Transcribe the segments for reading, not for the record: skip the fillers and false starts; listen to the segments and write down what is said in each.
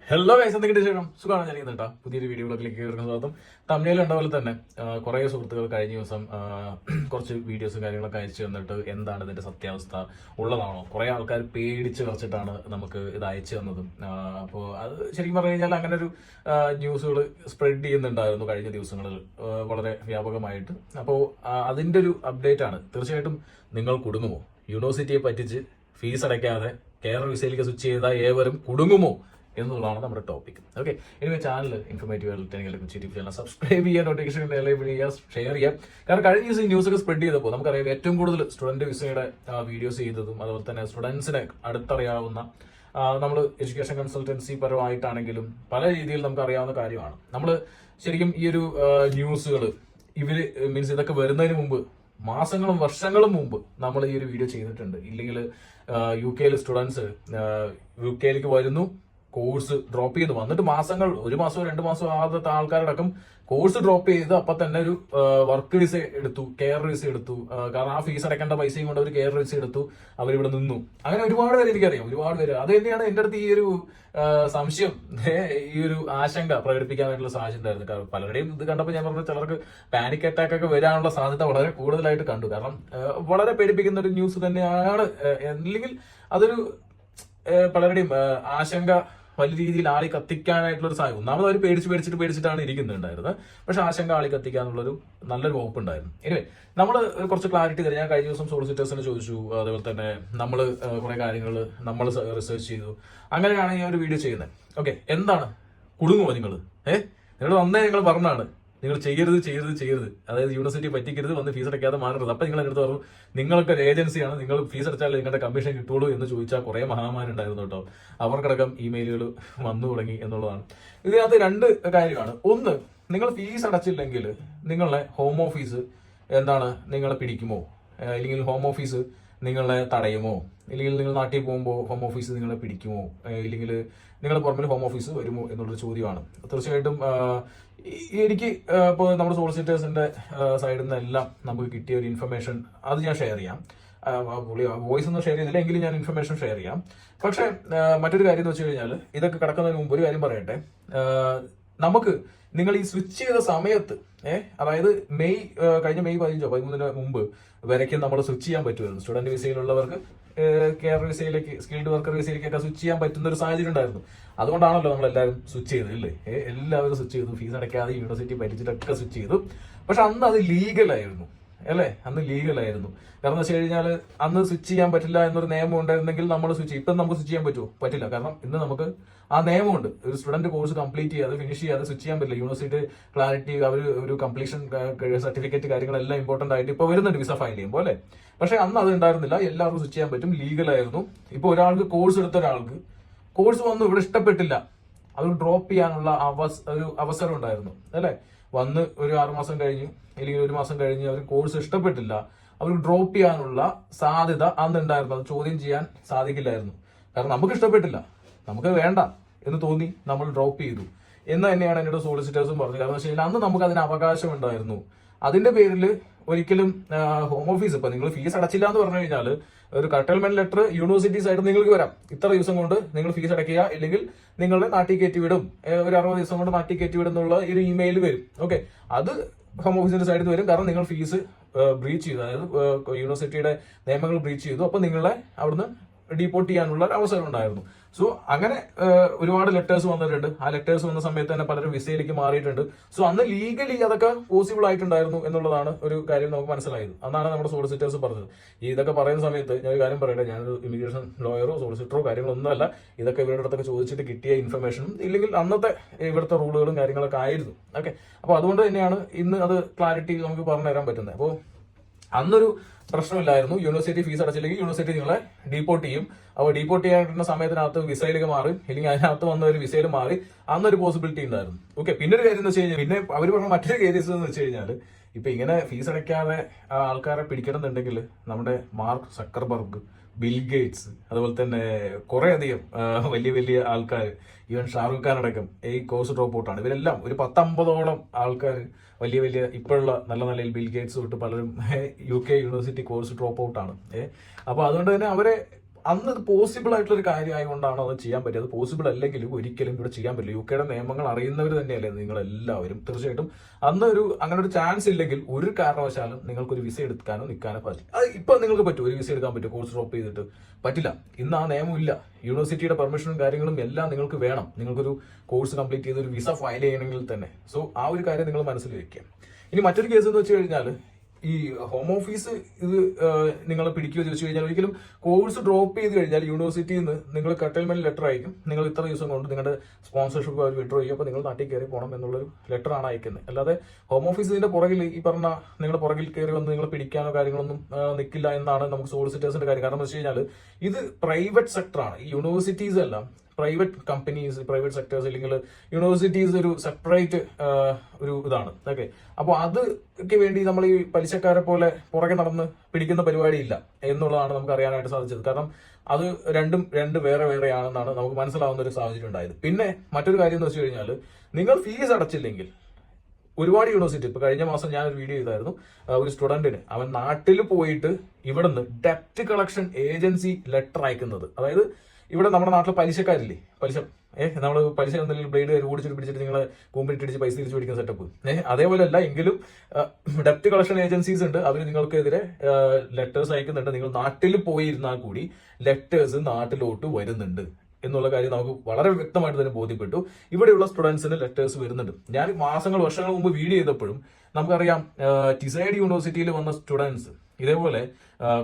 Hello guys, എന്തൊക്കെ ശേഷം സുഖമാണ് ഞാൻ കേട്ടോ. പുതിയൊരു വീഡിയോകളിലേക്ക് കയറുന്ന സ്വാഗതം. തമിഴിൽ കണ്ട പോലെ തന്നെ കുറേ സുഹൃത്തുക്കൾ കഴിഞ്ഞ ദിവസം കുറച്ച് വീഡിയോസും കാര്യങ്ങളൊക്കെ അയച്ചു തന്നിട്ട് എന്താണ് ഇതിന്റെ സത്യാവസ്ഥ ഉള്ളതാണോ, കുറേ ആൾക്കാർ പേടിച്ച് കളിച്ചിട്ടാണ് നമുക്ക് ഇത് അയച്ചു തന്നതും. അപ്പോൾ അത് ശരിക്കും പറഞ്ഞു കഴിഞ്ഞാൽ അങ്ങനെ ഒരു ന്യൂസുകൾ സ്പ്രെഡ് ചെയ്യുന്നുണ്ടായിരുന്നു കഴിഞ്ഞ ദിവസങ്ങളിൽ വളരെ വ്യാപകമായിട്ട്. അപ്പോൾ അതിന്റെ ഒരു അപ്ഡേറ്റ് ആണ്. തീർച്ചയായിട്ടും നിങ്ങൾ കുടുങ്ങുമോ? യൂണിവേഴ്സിറ്റിയെ പറ്റിച്ച് ഫീസ് അടയ്ക്കാതെ കേരള വിസയിലേക്ക് സ്വിച്ച് ചെയ്താൽ ഏവരും കുടുങ്ങുമോ എന്നുള്ളതാണ് നമ്മുടെ ടോപ്പിക്. ഓക്കെ, ഇനി ചാനൽ ഇൻഫോർമേറ്റീവ് ആയിട്ടുണ്ടെങ്കിൽ യൂട്യൂബ് ചാനൽ സബ്സ്ക്രൈബ് ചെയ്യുക, നോട്ടിഫിക്കേഷൻ ചെയ്യുക, ഷെയർ ചെയ്യുക. കാരണം കഴിഞ്ഞ ദിവസം ഈ ന്യൂസൊക്കെ സ്പ്രെഡ് ചെയ്തപ്പോൾ നമുക്കറിയാം ഏറ്റവും കൂടുതൽ സ്റ്റുഡന്റ് വിസയുടെ വീഡിയോസ് ചെയ്തതും അതുപോലെ തന്നെ സ്റ്റുഡൻസിനെ അടുത്തറിയാവുന്ന നമ്മൾ എഡ്യൂക്കേഷൻ കൺസൾട്ടൻസി പരമായിട്ടാണെങ്കിലും പല രീതിയിൽ നമുക്ക് അറിയാവുന്ന കാര്യമാണ്. നമ്മൾ ശരിക്കും ഈ ഒരു ന്യൂസുകൾ ഇവര് മീൻസ് ഇതൊക്കെ വരുന്നതിന് മുമ്പ് മാസങ്ങളും വർഷങ്ങളും മുമ്പ് നമ്മൾ ഈ ഒരു വീഡിയോ ചെയ്തിട്ടുണ്ട്. ഇല്ലെങ്കിൽ യു കെയിൽ സ്റ്റുഡൻസ് യു കെയിലേക്ക് വരുന്നു, കോഴ്സ് ഡ്രോപ്പ് ചെയ്ത് വന്നിട്ട് മാസങ്ങൾ, ഒരു മാസമോ 2 മാസമോ ആകാത്ത ആൾക്കാരടക്കം കോഴ്സ് ഡ്രോപ്പ് ചെയ്ത് അപ്പൊ തന്നെ ഒരു വർക്ക് വിസ എടുത്തു, കെയർ വിസ എടുത്തു. കാരണം ആ ഫീസ് അടക്കേണ്ട പൈസയും കൊണ്ട് അവർ കെയർ വിസ എടുത്തു, അവരിവിടെ നിന്നു. അങ്ങനെ ഒരുപാട് പേര് എനിക്കറിയാം, ഒരുപാട് പേര്. അത് തന്നെയാണ് എന്റെ അടുത്ത് ഈ ഒരു സംശയം, ഈ ഒരു ആശങ്ക പ്രകടിപ്പിക്കാനായിട്ടുള്ള സാഹചര്യം ഉണ്ടായിരുന്നു. കാരണം പലരുടെയും ഇത് കണ്ടപ്പോൾ ഞാൻ പറഞ്ഞു, ചിലർക്ക് പാനിക് അറ്റാക്ക് ഒക്കെ വരാനുള്ള സാധ്യത വളരെ കൂടുതലായിട്ട് കണ്ടു. കാരണം വളരെ പേടിപ്പിക്കുന്ന ഒരു ന്യൂസ് തന്നെയാണ്. അല്ലെങ്കിൽ അതൊരു പലരുടെയും ആശങ്ക വലിയ രീതിയിൽ ആളി കത്തിക്കാനായിട്ടുള്ള ഒരു സാഹചര്യം. ഒന്നാമത് അവർ പേടിച്ചിട്ടാണ് ഇരിക്കുന്നുണ്ടായിരുന്നത്. പക്ഷെ ആശങ്ക ആളി കത്തിക്കാനുള്ളൊരു നല്ലൊരു വകുപ്പ് ഉണ്ടായിരുന്നു. എനിവേ, നമ്മൾ കുറച്ച് ക്ലാരിറ്റി തരാം. ഞാൻ കഴിഞ്ഞ ദിവസം സോളിസിറ്റേഴ്സിനെ ചോദിച്ചു, അതുപോലെ തന്നെ നമ്മൾ കുറെ കാര്യങ്ങൾ നമ്മൾ റിസർച്ച് ചെയ്തു. അങ്ങനെയാണ് ഈ ഒരു വീഡിയോ ചെയ്യുന്നത്. ഓക്കെ, എന്താണ് കുടുങ്ങുമോ നിങ്ങൾ? നിങ്ങൾ വന്നേ നിങ്ങൾ പറഞ്ഞാണ് നിങ്ങൾ ചെയ്യരുത്, അതായത് യൂണിവേഴ്സിറ്റി പറ്റിക്കരുത്, വന്ന് ഫീസ് അടയ്ക്കാതെ മാറരുത്. അപ്പൊ നിങ്ങൾ എടുത്ത് പറഞ്ഞു നിങ്ങളൊക്കെ ഒരു ഏജൻസിയാണ്, നിങ്ങൾ ഫീസ് അടച്ചാൽ നിങ്ങളുടെ കമ്മീഷൻ കിട്ടുള്ളൂ എന്ന് ചോദിച്ചാൽ കുറെ മഹാമാരുണ്ടായിരുന്നു കേട്ടോ. അവർക്കടക്കം ഇമെയിലുകൾ വന്നു തുടങ്ങി എന്നുള്ളതാണ്. ഇതിനകത്ത് 2 കാര്യമാണ്. ഒന്ന്, നിങ്ങൾ ഫീസ് അടച്ചില്ലെങ്കിൽ നിങ്ങളെ ഹോം ഓഫീസ് എന്താണ് നിങ്ങളെ പിടിക്കുമോ, അല്ലെങ്കിൽ ഹോം ഓഫീസ് നിങ്ങളെ തടയുമോ, ഇല്ലെങ്കിൽ നിങ്ങൾ നാട്ടിൽ പോകുമ്പോൾ ഹോം ഓഫീസ് നിങ്ങളെ പിടിക്കുമോ, ഇല്ലെങ്കിൽ നിങ്ങളുടെ പുറമെ ഹോം ഓഫീസ് വരുമോ എന്നുള്ളൊരു ചോദ്യമാണ്. തീർച്ചയായിട്ടും എനിക്ക് ഇപ്പോൾ നമ്മുടെ സോളിസിറ്റേഴ്സിന്റെ സൈഡിൽ നിന്നെല്ലാം നമുക്ക് കിട്ടിയ ഒരു ഇൻഫർമേഷൻ അത് ഞാൻ ഷെയർ ചെയ്യാം. വോയിസ് ഒന്നും ഷെയർ ചെയ്തില്ല, എങ്കിലും ഞാൻ ഇൻഫർമേഷൻ ഷെയർ ചെയ്യാം. പക്ഷെ മറ്റൊരു കാര്യം എന്ന് വെച്ച് കഴിഞ്ഞാൽ, ഇതൊക്കെ കിടക്കുന്നതിന് മുമ്പ് ഒരു കാര്യം പറയട്ടെ. നമുക്ക് നിങ്ങൾ ഈ സ്വിച്ച് ചെയ്ത സമയത്ത് അതായത് കഴിഞ്ഞ മെയ് 15-13 മുമ്പ് വരയ്ക്കും നമ്മൾ സ്വിച്ച് ചെയ്യാൻ പറ്റുമായിരുന്നു. സ്റ്റുഡന്റ് വിസയിലുള്ളവർക്ക് കെയർ വിസയിലേക്ക്, സ്കിൽഡ് വർക്കർ വിസയിലേക്കൊക്കെ സ്വിച്ച് ചെയ്യാൻ പറ്റുന്ന ഒരു സാഹചര്യം ഉണ്ടായിരുന്നു. അതുകൊണ്ടാണല്ലോ നമ്മൾ എല്ലാവരും സ്വിച്ച് ചെയ്തത്, ഇല്ലേ? എല്ലാവരും സ്വിച്ച് ചെയ്തു, ഫീസ് അടയ്ക്കാതെ യൂണിവേഴ്സിറ്റി പറ്റിച്ചിട്ടൊക്കെ സ്വിച്ച് ചെയ്തു. പക്ഷെ അന്ന് അത് ലീഗലായിരുന്നു, അല്ലേ? അന്ന് ലീഗലായിരുന്നു. കാരണം എന്ന് വെച്ച് കഴിഞ്ഞാൽ അന്ന് സ്വിച്ച് ചെയ്യാൻ പറ്റില്ല എന്നൊരു നിയമം ഉണ്ടായിരുന്നെങ്കിൽ നമ്മൾ സ്വിച്ച്, ഇപ്പം നമുക്ക് സ്വിച്ച് ചെയ്യാൻ പറ്റുമോ? പറ്റില്ല. കാരണം ഇന്ന് നമുക്ക് ആ നിയമമുണ്ട്. ഒരു സ്റ്റുഡന്റ് കോഴ്സ് കംപ്ലീറ്റ് ചെയ്യാതെ, ഫിനിഷ് ചെയ്യാതെ സ്വിച്ച് ചെയ്യാൻ പറ്റില്ല. യൂണിവേഴ്സിറ്റി ക്ലാരിറ്റി, അവർ ഒരു കംപ്ലീഷൻ സർട്ടിഫിക്കറ്റ് കാര്യങ്ങളെല്ലാം ഇമ്പോർട്ടന്റ് ആയിട്ട് ഇപ്പോൾ വരുന്നുണ്ട് വിസ ഫയൽ ചെയ്യുമ്പോൾ, അല്ലേ? പക്ഷെ അന്ന് അത് ഉണ്ടായിരുന്നില്ല. എല്ലാവർക്കും സ്വിച്ച് ചെയ്യാൻ പറ്റും, ലീഗലായിരുന്നു. ഇപ്പോൾ ഒരാൾക്ക് കോഴ്സ് എടുത്ത ഒരാൾക്ക് കോഴ്സ് വന്നു, ഇവിടെ ഇഷ്ടപ്പെട്ടില്ല, അത് ഡ്രോപ്പ് ചെയ്യാനുള്ള ഒരു അവസരം ഉണ്ടായിരുന്നു, അല്ലേ? വന്ന് ഒരു 6 മാസം കഴിഞ്ഞു, അല്ലെങ്കിൽ 1 മാസം കഴിഞ്ഞ് അവർ കോഴ്സ് ഇഷ്ടപ്പെട്ടില്ല, അവർ ഡ്രോപ്പ് ചെയ്യാനുള്ള സാധ്യത അന്നുണ്ടായിരുന്നു. അത് ചോദ്യം ചെയ്യാൻ സാധിക്കില്ലായിരുന്നു. കാരണം നമുക്ക് ഇഷ്ടപ്പെട്ടില്ല, നമുക്ക് വേണ്ട എന്ന് തോന്നി, നമ്മൾ ഡ്രോപ്പ് ചെയ്തു എന്ന് തന്നെയാണ് എന്നോട് സോളിസിറ്റേഴ്സും പറഞ്ഞത്. കാരണം വെച്ച് കഴിഞ്ഞാൽ അന്ന് നമുക്ക് അതിന് അവകാശം ഉണ്ടായിരുന്നു. അതിന്റെ പേരിൽ ഒരിക്കലും ഹോം ഓഫീസ്, ഇപ്പൊ നിങ്ങൾ ഫീസ് അടച്ചില്ല എന്ന് പറഞ്ഞു കഴിഞ്ഞാൽ ഒരു കർട്ടൽമെന്റ് ലെറ്റർ യൂണിവേഴ്സിറ്റി സൈഡിൽ നിങ്ങൾക്ക് വരാം, ഇത്ര ദിവസം കൊണ്ട് നിങ്ങൾ ഫീസ് അടയ്ക്കുക, ഇല്ലെങ്കിൽ നിങ്ങളുടെ നാട്ടിൽ കയറ്റി വിടും, ഒരു 60 ദിവസം കൊണ്ട് നാട്ടിൽ കയറ്റി വിടും എന്നുള്ള ഒരു ഇമെയിൽ വരും. ഓക്കെ, അത് ഹോം ഓഫീസിന്റെ സൈഡിൽ വരും. കാരണം നിങ്ങൾ ഫീസ് ബ്രീച്ച് ചെയ്തു, അതായത് യൂണിവേഴ്സിറ്റിയുടെ നിയമങ്ങൾ ബ്രീച്ച് ചെയ്തു, അപ്പൊ നിങ്ങളെ അവിടുന്ന് ഡീപ്പോർട്ട് ചെയ്യാനുള്ള അവസരം ഉണ്ടായിരുന്നു. സോ അങ്ങനെ ഒരുപാട് ലെറ്റേഴ്സ് വന്നിട്ടുണ്ട്. ആ ലെറ്റേഴ്സ് വന്ന സമയത്ത് തന്നെ പലരും വിസയിലേക്ക് മാറിയിട്ടുണ്ട്. സോ അന്ന് ലീഗലി അതൊക്കെ പോസിബിൾ ആയിട്ടുണ്ടായിരുന്നു എന്നുള്ളതാണ് ഒരു കാര്യം നമുക്ക് മനസ്സിലായത്. അന്നാണ് നമ്മുടെ സോളിസിറ്റേഴ്സ് പറഞ്ഞത്. ഇതൊക്കെ പറയുന്ന സമയത്ത് ഞാൻ ഒരു കാര്യം പറയട്ടെ, ഞാനൊരു ഇമിഗ്രേഷൻ ലോയറോ സോളിസിറ്ററോ കാര്യങ്ങളൊന്നുമല്ല. ഇതൊക്കെ ഇവരുടെ അടുത്തൊക്കെ ചോദിച്ചിട്ട് കിട്ടിയ ഇൻഫർമേഷനും, ഇല്ലെങ്കിൽ അന്നത്തെ ഇവിടുത്തെ റൂളുകളും കാര്യങ്ങളൊക്കെ ആയിരുന്നു. ഓക്കെ, അപ്പോൾ അതുകൊണ്ട് തന്നെയാണ് ഇന്ന് അത് ക്ലാരിറ്റി നമുക്ക് പറഞ്ഞു തരാൻ പറ്റുന്നത്. അപ്പോൾ അന്നൊരു പ്രശ്നമില്ലായിരുന്നു. യൂണിവേഴ്സിറ്റി ഫീസ് അടച്ചില്ലെങ്കിൽ യൂണിവേഴ്സിറ്റി നിങ്ങളെ ഡീപ്പോർട്ട് ചെയ്യും. അപ്പോൾ ഡീപ്പോർട്ട് ചെയ്യാനുള്ള സമയത്തിനകത്ത് വിസയിലേക്ക് മാറി, അല്ലെങ്കിൽ അതിനകത്ത് വന്ന ഒരു വിസയിൽ മാറി, അന്നൊരു പോസിബിലിറ്റി ഉണ്ടായിരുന്നു. ഓക്കെ, പിന്നെ ഒരു കാര്യം എന്ന് വെച്ച് കഴിഞ്ഞാൽ, പിന്നെ അവർ പറഞ്ഞ മറ്റൊരു കേസ് എന്ന് വെച്ച് കഴിഞ്ഞാൽ, ഇപ്പൊ ഇങ്ങനെ ഫീസ് അടയ്ക്കാതെ ആൾക്കാരെ പിടിക്കണമെന്നുണ്ടെങ്കിൽ നമ്മുടെ മാർക്ക് സക്കർബർഗ്, ബിൽ ഗേറ്റ്സ്, അതുപോലെ തന്നെ കുറെ അധികം വലിയ വലിയ ആൾക്കാർ, ഈവൻ ഷാറുഖ് ഖാൻ അടക്കം ഈ കോഴ്സ് ഡ്രോപ്പ് ഔട്ടാണ്. ഇവരെല്ലാം ഒരു 10-50ഓളം ആൾക്കാർ വലിയ വലിയ ഇപ്പോഴുള്ള നല്ല നിലയിൽ ബിൽ ഗേറ്റ്സ് തൊട്ട് പലരും UK യൂണിവേഴ്സിറ്റി കോഴ്സ് ഡ്രോപ്പ് ഔട്ടാണ്. അപ്പൊ അതുകൊണ്ട് തന്നെ അവരെ അന്ന് ഇത് പോസിബിൾ ആയിട്ടുള്ള ഒരു കാര്യമായതുകൊണ്ടാണ് അത് ചെയ്യാൻ പറ്റിയത്. പോസിബിൾ അല്ലെങ്കിലും ഒരിക്കലും ഇവിടെ ചെയ്യാൻ പറ്റില്ല. UK നിയമങ്ങൾ അറിയുന്നവർ തന്നെയല്ലേ നിങ്ങൾ എല്ലാവരും. തീർച്ചയായിട്ടും അന്ന് അങ്ങനെ ഒരു ചാൻസ് ഇല്ലെങ്കിൽ ഒരു കാരണവശാലും നിങ്ങൾക്കൊരു വിസ എടുക്കാനോ നിൽക്കാനോ പറ്റില്ല. അത് ഇപ്പൊ നിങ്ങൾക്ക് പറ്റും, ഒരു വിസ എടുക്കാൻ പറ്റും കോഴ്സ് ഡ്രോപ്പ് ചെയ്തിട്ട്? പറ്റില്ല. ഇന്ന് ആ നിയമം ഇല്ല. യൂണിവേഴ്സിറ്റിയുടെ പെർമിഷനും കാര്യങ്ങളും എല്ലാം നിങ്ങൾക്ക് വേണം, നിങ്ങൾക്കൊരു കോഴ്സ് കംപ്ലീറ്റ് ചെയ്ത് ഒരു വിസ ഫയൽ ചെയ്യണമെങ്കിൽ തന്നെ. സോ ആ ഒരു കാര്യം നിങ്ങൾ മനസ്സിൽ വെക്കുക. ഇനി മറ്റൊരു കേസ് എന്ന് വെച്ച് കഴിഞ്ഞാൽ, ഈ ഹോം ഓഫീസ് ഇത് നിങ്ങൾ പിടിക്കുകയോ ചോദിച്ചു കഴിഞ്ഞാൽ, ഒരിക്കലും കോഴ്സ് ഡ്രോപ്പ് ചെയ്ത് കഴിഞ്ഞാൽ യൂണിവേഴ്സിറ്റിയിൽ നിന്ന് നിങ്ങൾ കട്ടൽമെന്റ് ലെറ്റർ അയക്കും. നിങ്ങൾ ഇത്ര ദിവസം കൊണ്ട് നിങ്ങളുടെ സ്പോൺസർഷിപ്പ് അവർ വിഡ്രോ ചെയ്യും, അപ്പോൾ നിങ്ങൾ നാട്ടിൽ കയറി പോകണം എന്നുള്ളൊരു ലെറ്ററാണ് അയക്കുന്നത്. അല്ലാതെ ഹോം ഓഫീസിന്റെ പുറകിൽ ഈ പറഞ്ഞ നിങ്ങളുടെ പുറകിൽ കയറി വന്ന് നിങ്ങൾ പിടിക്കാനോ കാര്യങ്ങളൊന്നും നിൽക്കില്ല എന്നാണ് നമുക്ക് സോളിസിറ്റേഴ്സിന്റെ കാര്യം. കാരണം എന്ന് വെച്ച് കഴിഞ്ഞാൽ ഇത് പ്രൈവറ്റ് സെക്ടറാണ്. ഈ യൂണിവേഴ്സിറ്റീസ് എല്ലാം പ്രൈവറ്റ് കമ്പനീസ്, പ്രൈവറ്റ് സെക്ടേഴ്സ്, അല്ലെങ്കിൽ യൂണിവേഴ്സിറ്റീസ് ഒരു സെപ്പറേറ്റ് ഒരു ഇതാണ്. ഓക്കെ, അപ്പോൾ അതൊക്കെ വേണ്ടി നമ്മൾ ഈ പലിശക്കാരെ പോലെ പുറകെ നടന്ന് പിടിക്കുന്ന പരിപാടിയില്ല എന്നുള്ളതാണ് നമുക്ക് അറിയാനായിട്ട് സാധിച്ചത്. കാരണം അത് രണ്ട് വേറെ വേറെയാണെന്നാണ് നമുക്ക് മനസ്സിലാവുന്ന ഒരു സാഹചര്യം ഉണ്ടായത്. പിന്നെ മറ്റൊരു കാര്യം എന്ന് വെച്ച് കഴിഞ്ഞാൽ, നിങ്ങൾ ഫീസ് അടച്ചില്ലെങ്കിൽ ഒരുപാട് യൂണിവേഴ്സിറ്റി, ഇപ്പൊ കഴിഞ്ഞ മാസം ഞാനൊരു വീഡിയോ ചെയ്തായിരുന്നു, ഒരു സ്റ്റുഡന്റിന് അവൻ നാട്ടിൽ പോയിട്ട് ഇവിടുന്ന് ഡെപ്റ്റ് കളക്ഷൻ ഏജൻസി ലെറ്റർ അയക്കുന്നത്. അതായത് ഇവിടെ നമ്മുടെ നാട്ടിൽ പലിശക്കാരില്ലേ, നമ്മൾ പലിശ എന്തെങ്കിലും ബ്ലേഡ് ഓടിച്ചിട്ട് പിടിച്ചിട്ട് നിങ്ങളെ കൂമ്പിട്ടിടിച്ച് പൈസ തിരിച്ചു പിടിക്കുന്ന സെറ്റപ്പ്, അതേപോലെ അല്ല. എങ്കിലും ഡെപ്റ്റ് കളക്ഷൻ ഏജൻസീസ് ഉണ്ട്, അവർ നിങ്ങൾക്കെതിരെ ലെറ്റേഴ്സ് അയക്കുന്നുണ്ട്. നിങ്ങൾ നാട്ടിൽ പോയിരുന്നാൽ കൂടി ലെറ്റേഴ്സ് നാട്ടിലോട്ട് വരുന്നുണ്ട് എന്നുള്ള കാര്യം നമുക്ക് വളരെ വ്യക്തമായിട്ട് തന്നെ ബോധ്യപ്പെട്ടു. ഇവിടെയുള്ള സ്റ്റുഡൻസിന് ലെറ്റേഴ്സ് വരുന്നുണ്ട്. ഞാൻ വർഷങ്ങൾ മുമ്പ് വീഡിയോ ചെയ്തപ്പോഴും നമുക്കറിയാം, ടിസൈഡ് യൂണിവേഴ്സിറ്റിയിൽ വന്ന സ്റ്റുഡൻസ് ഇതേപോലെ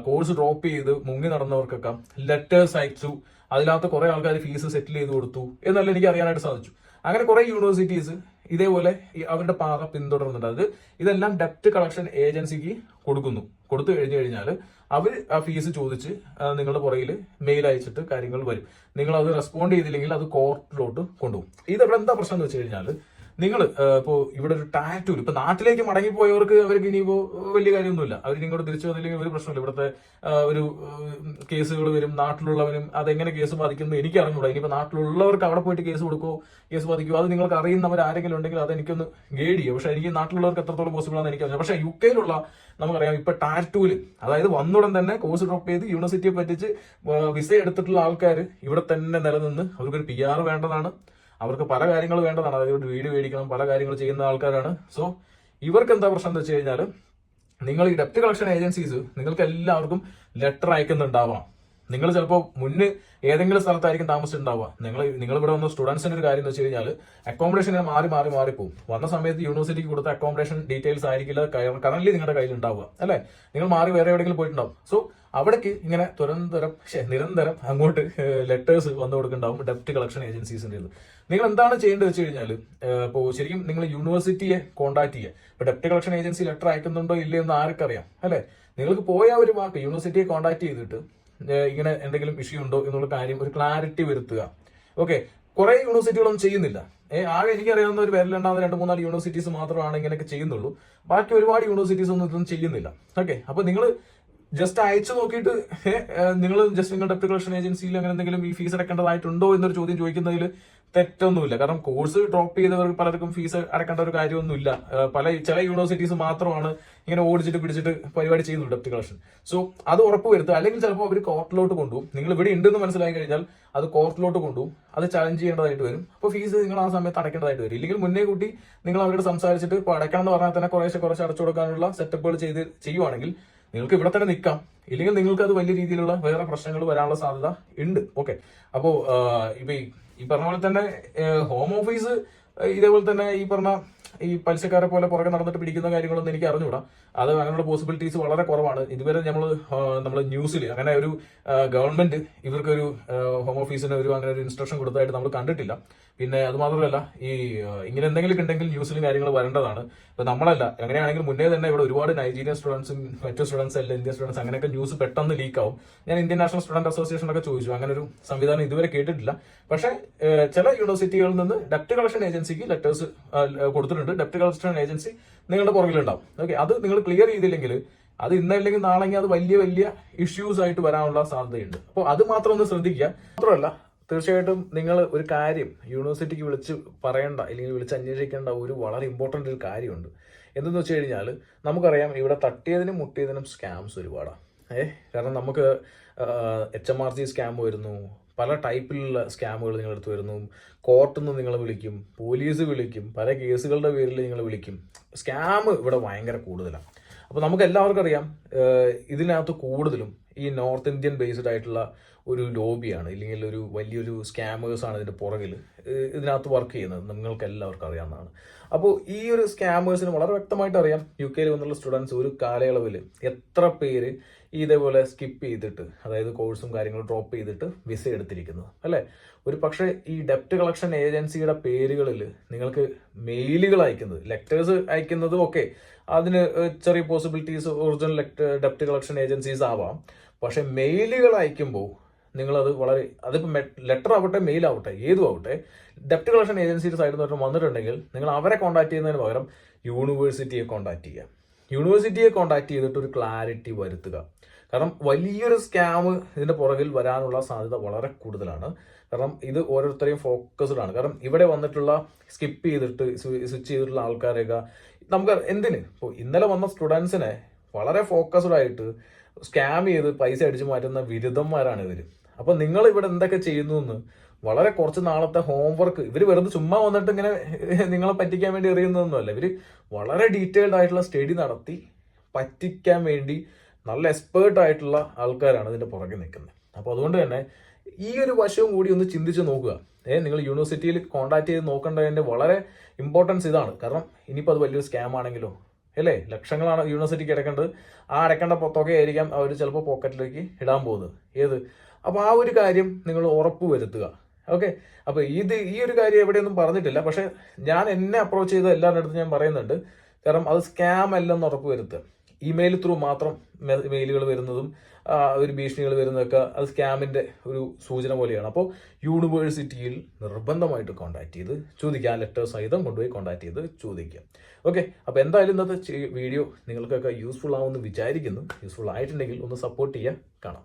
കോഴ്സ് ഡ്രോപ്പ് ചെയ്ത് മുങ്ങി നടന്നവർക്കൊക്കെ ലെറ്റേഴ്സ് അയച്ചു. അതിനകത്ത് കുറെ ആൾക്കാർ ഫീസ് സെറ്റിൽ ചെയ്ത് കൊടുത്തു എന്നല്ല എനിക്ക് അറിയാനായിട്ട് സാധിച്ചു. അങ്ങനെ കുറെ യൂണിവേഴ്സിറ്റീസ് ഇതേപോലെ അവരുടെ പാത പിന്തുടരുന്നുണ്ട്. അത് ഇതെല്ലാം ഡെപ്റ്റ് കളക്ഷൻ ഏജൻസിക്ക് കൊടുത്തു കഴിഞ്ഞാൽ അവർ ആ ഫീസ് ചോദിച്ച് നിങ്ങളുടെ പുറകിൽ മെയിൽ അയച്ചിട്ട് കാര്യങ്ങൾ വരും. നിങ്ങൾ അത് റെസ്പോണ്ട് ചെയ്തില്ലെങ്കിൽ അത് കോർട്ടിലോട്ട് കൊണ്ടുപോകും. ഇതെവിടെ എന്താ പ്രശ്നം എന്ന് വെച്ച് കഴിഞ്ഞാൽ, നിങ്ങൾ ഇപ്പോൾ ഇവിടെ ഒരു ടാറ്റൂർ, ഇപ്പൊ നാട്ടിലേക്ക് മടങ്ങിപ്പോയവർക്ക് അവർക്ക് ഇനിയിപ്പോ വലിയ കാര്യമൊന്നുമില്ല, അവർ ഇങ്ങോട്ട് തിരിച്ചു വന്നില്ലെങ്കിൽ ഒരു പ്രശ്നമില്ല. ഇവിടുത്തെ ഒരു കേസുകൾ വരും, നാട്ടിലുള്ളവരും അതെങ്ങനെ കേസ് ബാധിക്കുന്നു എനിക്ക് അറിഞ്ഞൂടാ. ഇനിയിപ്പോ നാട്ടിലുള്ളവർക്ക് അവിടെ പോയിട്ട് കേസ് ബാധിക്കുമോ അത് നിങ്ങൾക്ക് അറിയുന്നവർ ആരെങ്കിലും ഉണ്ടെങ്കിൽ അത് എനിക്കൊന്ന് ഗൈഡ് ചെയ്യും. പക്ഷെ എനിക്ക് നാട്ടിലുള്ളവർക്ക് എത്രത്തോളം പോസിബിൾ ആണെന്ന് എനിക്കറിയാം. പക്ഷെ UK നമുക്കറിയാം, ഇപ്പൊ ടാറ്റൂല്, അതായത് വന്നുടൻ തന്നെ കോഴ്സ് ഡ്രോപ്പ് ചെയ്ത് യൂണിവേഴ്സിറ്റിയെ പറ്റിച്ച് വിസ എടുത്തിട്ടുള്ള ആൾക്കാർ ഇവിടെ തന്നെ നിലനിന്ന് അവർക്കൊരു PR വേണ്ടതാണ്, അവർക്ക് പല കാര്യങ്ങൾ വേണ്ടതാണ്. അതായത് വീട് മേടിക്കണം, പല കാര്യങ്ങൾ ചെയ്യുന്ന ആൾക്കാരാണ്. സോ ഇവർക്ക് എന്താ പ്രശ്നം എന്ന് വെച്ച് കഴിഞ്ഞാൽ, നിങ്ങൾ ഈ ഡെപ്റ്റ് കളക്ഷൻ ഏജൻസീസ് നിങ്ങൾക്ക് എല്ലാവർക്കും ലെറ്റർ അയക്കുന്നുണ്ടാവാം. നിങ്ങൾ ചിലപ്പോൾ മുന്നേ ഏതെങ്കിലും സ്ഥലത്തായിരിക്കും താമസിച്ചിട്ടുണ്ടാവുക. നിങ്ങൾ ഇവിടെ വന്ന സ്റ്റുഡൻസിന്റെ ഒരു കാര്യം എന്ന് വെച്ച് കഴിഞ്ഞാൽ, അക്കോമഡേഷൻ മാറിപ്പോകും. വന്ന സമയത്ത് യൂണിവേഴ്സിറ്റിക്ക് കൊടുത്ത അക്കോമഡേഷൻ ഡീറ്റെയിൽസ് ആയിരിക്കില്ല കറന്റ് നിങ്ങളുടെ കയ്യിൽ ഉണ്ടാവുക, അല്ലെ? നിങ്ങൾ മാറി വേറെ എവിടെയെങ്കിലും പോയിട്ടുണ്ടാവും. സോ അവിടേക്ക് ഇങ്ങനെ നിരന്തരം അങ്ങോട്ട് ലെറ്റേഴ്സ് വന്നു കൊടുക്കുന്നുണ്ടാവും ഡെപ്റ്റ് കളക്ഷൻ ഏജൻസീസിന്റെ. നിങ്ങൾ എന്താണ് ചെയ്യേണ്ടത് വെച്ച് കഴിഞ്ഞാൽ, ഇപ്പോൾ ശരിക്കും നിങ്ങൾ യൂണിവേഴ്സിറ്റിയെ കോൺടാക്ട് ചെയ്യുക. ഇപ്പൊ ഡെപ്റ്റ് കളക്ഷൻ ഏജൻസി ലെറ്റർ അയക്കുന്നുണ്ടോ ഇല്ലയോ എന്ന് ആർക്കറിയാം, അല്ലെ? നിങ്ങൾക്ക് പോയ ഒരു വാക്ക് യൂണിവേഴ്സിറ്റിയെ കോൺടാക്ട് ചെയ്തിട്ട് ഇങ്ങനെ എന്തെങ്കിലും ഇഷ്യൂ ഉണ്ടോ എന്നുള്ള കാര്യം ഒരു ക്ലാരിറ്റി വരുത്തുക. ഓക്കെ, കുറെ യൂണിവേഴ്സിറ്റികളൊന്നും ചെയ്യുന്നില്ല. ആകെ എനിക്കറിയാവുന്ന ഒരു പേരിലുണ്ടാകുന്ന 2-3 യൂണിവേഴ്സിറ്റീസ് മാത്രമാണ് ഇങ്ങനെയൊക്കെ ചെയ്യുന്നുള്ളൂ. ബാക്കി ഒരുപാട് യൂണിവേഴ്സിറ്റീസ് ഒന്നും ഇതൊന്നും ചെയ്യുന്നില്ല. ഓക്കെ, അപ്പൊ നിങ്ങൾ ജസ്റ്റ് അയച്ചു നോക്കിയിട്ട് നിങ്ങൾ ഡെപ്റ്റ് കളക്ഷൻ ഏജൻസിയിൽ അങ്ങനെ എന്തെങ്കിലും ഈ ഫീസ് അടക്കേണ്ടതായിട്ടുണ്ടോ എന്നൊരു ചോദ്യം ചോദിക്കുന്നതിൽ തെറ്റൊന്നുമില്ല. കാരണം കോഴ്സ് ഡ്രോപ്പ് ചെയ്തവർക്ക് പലർക്കും ഫീസ് അടക്കേണ്ട ഒരു കാര്യമൊന്നുമില്ല. ചില യൂണിവേഴ്സിറ്റീസ് മാത്രമാണ് ഇങ്ങനെ ഓടിച്ചിട്ട് പിടിച്ചിട്ട് പരിപാടി ചെയ്യുന്നുണ്ട് ഡെപ്റ്റ് കളക്ഷൻ. സോ അത് ഉറപ്പുവരുത്തുക. അല്ലെങ്കിൽ ചിലപ്പോൾ അവർ കോർട്ടിലോട്ട് കൊണ്ടുപോകും. നിങ്ങൾ ഇവിടെ ഉണ്ടെന്ന് മനസ്സിലാക്കി കഴിഞ്ഞാൽ അത് കോർട്ടിലോട്ട് കൊണ്ടുപോകും. അത് ചലഞ്ച് ചെയ്യേണ്ടതായിട്ട് വരും. അപ്പോൾ ഫീസ് നിങ്ങൾ ആ സമയത്ത് അടക്കേണ്ടതായിട്ട് വരും. ഇല്ലെങ്കിൽ മുന്നേ കൂട്ടി നിങ്ങൾ അവരോട് സംസാരിച്ചിട്ട് ഇപ്പോൾ അടയ്ക്കണം എന്ന് പറഞ്ഞാൽ തന്നെ കുറച്ച് അടച്ചു കൊടുക്കാനുള്ള സെറ്റപ്പുകൾ ചെയ്യുവാണെങ്കിൽ നിങ്ങൾക്ക് ഇവിടെ തന്നെ നിൽക്കാം. ഇല്ലെങ്കിൽ നിങ്ങൾക്ക് അത് വലിയ രീതിയിലുള്ള വേറെ പ്രശ്നങ്ങൾ വരാനുള്ള സാധ്യത ഉണ്ട്. ഓക്കെ, അപ്പോൾ ഇപ്പൊ ഈ പറഞ്ഞ പോലെ തന്നെ ഹോം ഓഫീസ് ഇതേപോലെ തന്നെ ഈ പലിശക്കാരെ പോലെ പുറകെ നടന്നിട്ട് പിടിക്കുന്ന കാര്യങ്ങളൊന്നും എനിക്ക് അറിഞ്ഞുകൂടാ. അത് അങ്ങനെയുള്ള പോസിബിലിറ്റീസ് വളരെ കുറവാണ്. ഇതുവരെ നമ്മൾ ന്യൂസിൽ അങ്ങനെ ഒരു ഗവൺമെന്റ് ഇവർക്കൊരു ഹോം ഓഫീസിന് അങ്ങനെ ഒരു ഇൻസ്ട്രക്ഷൻ കൊടുത്തതായിട്ട് നമ്മൾ കണ്ടിട്ടില്ല. പിന്നെ അത് മാത്രമല്ല, ഇങ്ങനെ എന്തെങ്കിലും ഉണ്ടെങ്കിൽ ന്യൂസിലും കാര്യങ്ങൾ വരേണ്ടതാണ്. ഇപ്പൊ നമ്മളല്ല, അങ്ങനെയാണെങ്കിൽ മുന്നേ തന്നെ ഇവിടെ ഒരുപാട് നൈജീരിയൻ സ്റ്റുഡൻസും മറ്റു സ്റ്റുഡൻസ് അല്ല ഇന്ത്യൻ സ്റ്റുഡൻസ് അങ്ങനെയൊക്കെ ന്യൂസ് പെട്ടെന്ന് ലീക്കാവും. ഞാൻ ഇന്ത്യൻ നാഷണൽ സ്റ്റുഡന്റ് അസോസിയേഷനൊക്കെ ചോദിച്ചു, അങ്ങനെ ഒരു സംവിധാനം ഇതുവരെ കേട്ടിട്ടില്ല. പക്ഷേ ചില യൂണിവേഴ്സിറ്റികളിൽ നിന്ന് ഡെപ്റ്റ് കളക്ഷൻ ഏജൻസിക്ക് ലെറ്റേഴ്സ് കൊടുത്തിട്ടുണ്ട്. ഡെപ്റ്റ് കളക്ഷൻ ഏജൻസി നിങ്ങളുടെ പുറകിലുണ്ടാവും. ഓക്കെ, അത് നിങ്ങൾ ക്ലിയർ ചെയ്തില്ലെങ്കിൽ അത് ഇന്നല്ലെങ്കിൽ നാളെങ്കിൽ അത് വലിയ ഇഷ്യൂസ് ആയിട്ട് വരാനുള്ള സാധ്യതയുണ്ട്. അപ്പോൾ അത് മാത്രം ഒന്ന് ശ്രദ്ധിക്കുക. മാത്രമല്ല, തീർച്ചയായിട്ടും നിങ്ങൾ ഒരു കാര്യം യൂണിവേഴ്സിറ്റിക്ക് വിളിച്ച് പറയേണ്ട അല്ലെങ്കിൽ വിളിച്ച് അന്വേഷിക്കേണ്ട ഒരു വളരെ ഇമ്പോർട്ടൻ്റ് ഒരു കാര്യമുണ്ട്. എന്തെന്ന് വെച്ച് കഴിഞ്ഞാൽ, നമുക്കറിയാം ഇവിടെ തട്ടിയതിനും മുട്ടിയതിനും സ്കാംസ് ഒരുപാടാണ്. കാരണം നമുക്ക് HMRC സ്കാം വരുന്നു, പല ടൈപ്പിലുള്ള സ്കാമുകൾ നിങ്ങളടുത്ത് വരുന്നു, കോർട്ടിൽ നിന്ന് നിങ്ങൾ വിളിക്കും, പോലീസ് വിളിക്കും, പല കേസുകളുടെ പേരിൽ നിങ്ങൾ വിളിക്കും. സ്കാം ഇവിടെ ഭയങ്കര കൂടുതലാണ്. അപ്പോൾ നമുക്ക് എല്ലാവർക്കും അറിയാം, ഇതിനകത്ത് കൂടുതലും ഈ നോർത്ത് ഇന്ത്യൻ ബേസ്ഡ് ആയിട്ടുള്ള ഒരു ലോബിയാണ്, ഇല്ലെങ്കിൽ ഒരു വലിയൊരു സ്കാമേഴ്സാണ് ഇതിൻ്റെ പുറകിൽ ഇതിനകത്ത് വർക്ക് ചെയ്യുന്നത്. നിങ്ങൾക്ക് എല്ലാവർക്കും അറിയാവുന്നതാണ്. അപ്പോൾ ഈ ഒരു സ്കാമേഴ്സിന് വളരെ വ്യക്തമായിട്ട് അറിയാം, UK വന്നുള്ള സ്റ്റുഡൻസ് ഒരു കാലയളവിൽ എത്ര പേര് ഇതേപോലെ സ്കിപ്പ് ചെയ്തിട്ട്, അതായത് കോഴ്സും കാര്യങ്ങളും ഡ്രോപ്പ് ചെയ്തിട്ട് വിസ എടുത്തിരിക്കുന്നത് അല്ലേ. ഒരു പക്ഷേ ഈ ഡെപ്റ്റ് കളക്ഷൻ ഏജൻസിയുടെ പേരുകളിൽ നിങ്ങൾക്ക് മെയിലുകൾ അയക്കുന്നത്, ലെറ്റേഴ്സ് അയക്കുന്നതും ഒക്കെ അതിന് ചെറിയ പോസിബിലിറ്റീസ് ഒറിജിനൽ ഡെപ്റ്റ് കളക്ഷൻ ഏജൻസീസ് ആവാം. പക്ഷെ മെയിലുകൾ അയക്കുമ്പോൾ നിങ്ങളത് വളരെ, അതിപ്പോൾ ലെറ്റർ ആവട്ടെ മെയിൽ ആവട്ടെ ഏതും ആവട്ടെ, ഡെപ്റ്റ് കളക്ഷൻ ഏജൻസിയുടെ സൈഡിൽ നിന്ന് വന്നിട്ടുണ്ടെങ്കിൽ നിങ്ങൾ അവരെ കോൺടാക്ട് ചെയ്യുന്നതിന് പകരം യൂണിവേഴ്സിറ്റിയെ കോൺടാക്ട് ചെയ്യുക. യൂണിവേഴ്സിറ്റിയെ കോൺടാക്ട് ചെയ്തിട്ട് ഒരു ക്ലാരിറ്റി വരുത്തുക. കാരണം വലിയൊരു സ്കാം ഇതിന്റെ പുറകിൽ വരാനുള്ള സാധ്യത വളരെ കൂടുതലാണ്. കാരണം ഇത് ഓരോരുത്തരെയും ഫോക്കസ്ഡ് ആണ്. കാരണം ഇവിടെ വന്നിട്ടുള്ള സ്കിപ്പ് ചെയ്തിട്ട് സ്വിച്ച് ചെയ്തിട്ടുള്ള ആൾക്കാരെയൊക്കെ നമുക്ക് എന്തിന്, ഇപ്പോൾ ഇന്നലെ വന്ന സ്റ്റുഡൻസിനെ വളരെ ഫോക്കസ്ഡ് ആയിട്ട് സ്കാം ചെയ്ത് പൈസ അടിച്ചു മാറ്റുന്ന ബിരുദന്മാരാണ് ഇവർ. അപ്പൊ നിങ്ങൾ ഇവിടെ എന്തൊക്കെ ചെയ്യുന്നു എന്ന് വളരെ കുറച്ച് നാളത്തെ ഹോംവർക്ക്, ഇവർ വെറുതെ ചുമ്മാ വന്നിട്ട് ഇങ്ങനെ നിങ്ങളെ പറ്റിക്കാൻ വേണ്ടി എറിയുന്നതൊന്നുമല്ല. ഇവർ വളരെ ഡീറ്റെയിൽഡ് ആയിട്ടുള്ള സ്റ്റഡി നടത്തി പറ്റിക്കാൻ വേണ്ടി നല്ല എക്സ്പേർട്ട് ആയിട്ടുള്ള ആൾക്കാരാണ് ഇതിന്റെ പുറകെ നിൽക്കുന്നത്. അപ്പോൾ അതുകൊണ്ട് തന്നെ ഈ ഒരു വശവും കൂടി ഒന്ന് ചിന്തിച്ച് നോക്കുക. നിങ്ങൾ യൂണിവേഴ്സിറ്റിയിൽ കോൺടാക്ട് ചെയ്ത് നോക്കേണ്ടതിന്റെ വളരെ ഇമ്പോർട്ടൻസ് ഇതാണ്. കാരണം ഇനിയിപ്പോൾ അത് വലിയൊരു സ്കാം ആണെങ്കിലോ അല്ലേ, ലക്ഷങ്ങളാണ് യൂണിവേഴ്സിറ്റിക്ക് അടക്കേണ്ടത്. ആ അടക്കേണ്ട തുകയായിരിക്കാം അവർ ചിലപ്പോൾ പോക്കറ്റിലേക്ക് ഇടാൻ പോകുന്നത്. അപ്പോൾ ആ ഒരു കാര്യം നിങ്ങൾ ഉറപ്പ് വരുത്തുക. ഓക്കെ, അപ്പോൾ ഈ ഒരു കാര്യം എവിടെയൊന്നും പറഞ്ഞിട്ടില്ല. പക്ഷെ ഞാൻ എന്നെ അപ്രോച്ച് ചെയ്ത എല്ലാവരുടെ അടുത്തും ഞാൻ പറയുന്നുണ്ട്. കാരണം അത് സ്കാം അല്ലെന്ന് ഉറപ്പ് വരുത്തുക. ഇമെയിൽ ത്രൂ മാത്രം മെയിലുകൾ വരുന്നതും ഒരു ഭീഷണികൾ വരുന്നതൊക്കെ അത് സ്കാമിന്റെ ഒരു സൂചന പോലെയാണ്. അപ്പോൾ യൂണിവേഴ്സിറ്റിയിൽ നിർബന്ധമായിട്ട് കോൺടാക്ട് ചെയ്ത് ചോദിക്കുക, ലെറ്റർ സഹിതം കൊണ്ടുപോയി കോൺടാക്ട് ചെയ്ത് ചോദിക്കുക. ഓക്കെ, അപ്പോൾ എന്തായാലും ഇന്നത്തെ വീഡിയോ നിങ്ങൾക്കൊക്കെ യൂസ്ഫുൾ ആവുമെന്ന് വിചാരിക്കുന്നു. യൂസ്ഫുൾ ആയിട്ടുണ്ടെങ്കിൽ ഒന്ന് സപ്പോർട്ട് ചെയ്യുക. കാണാം.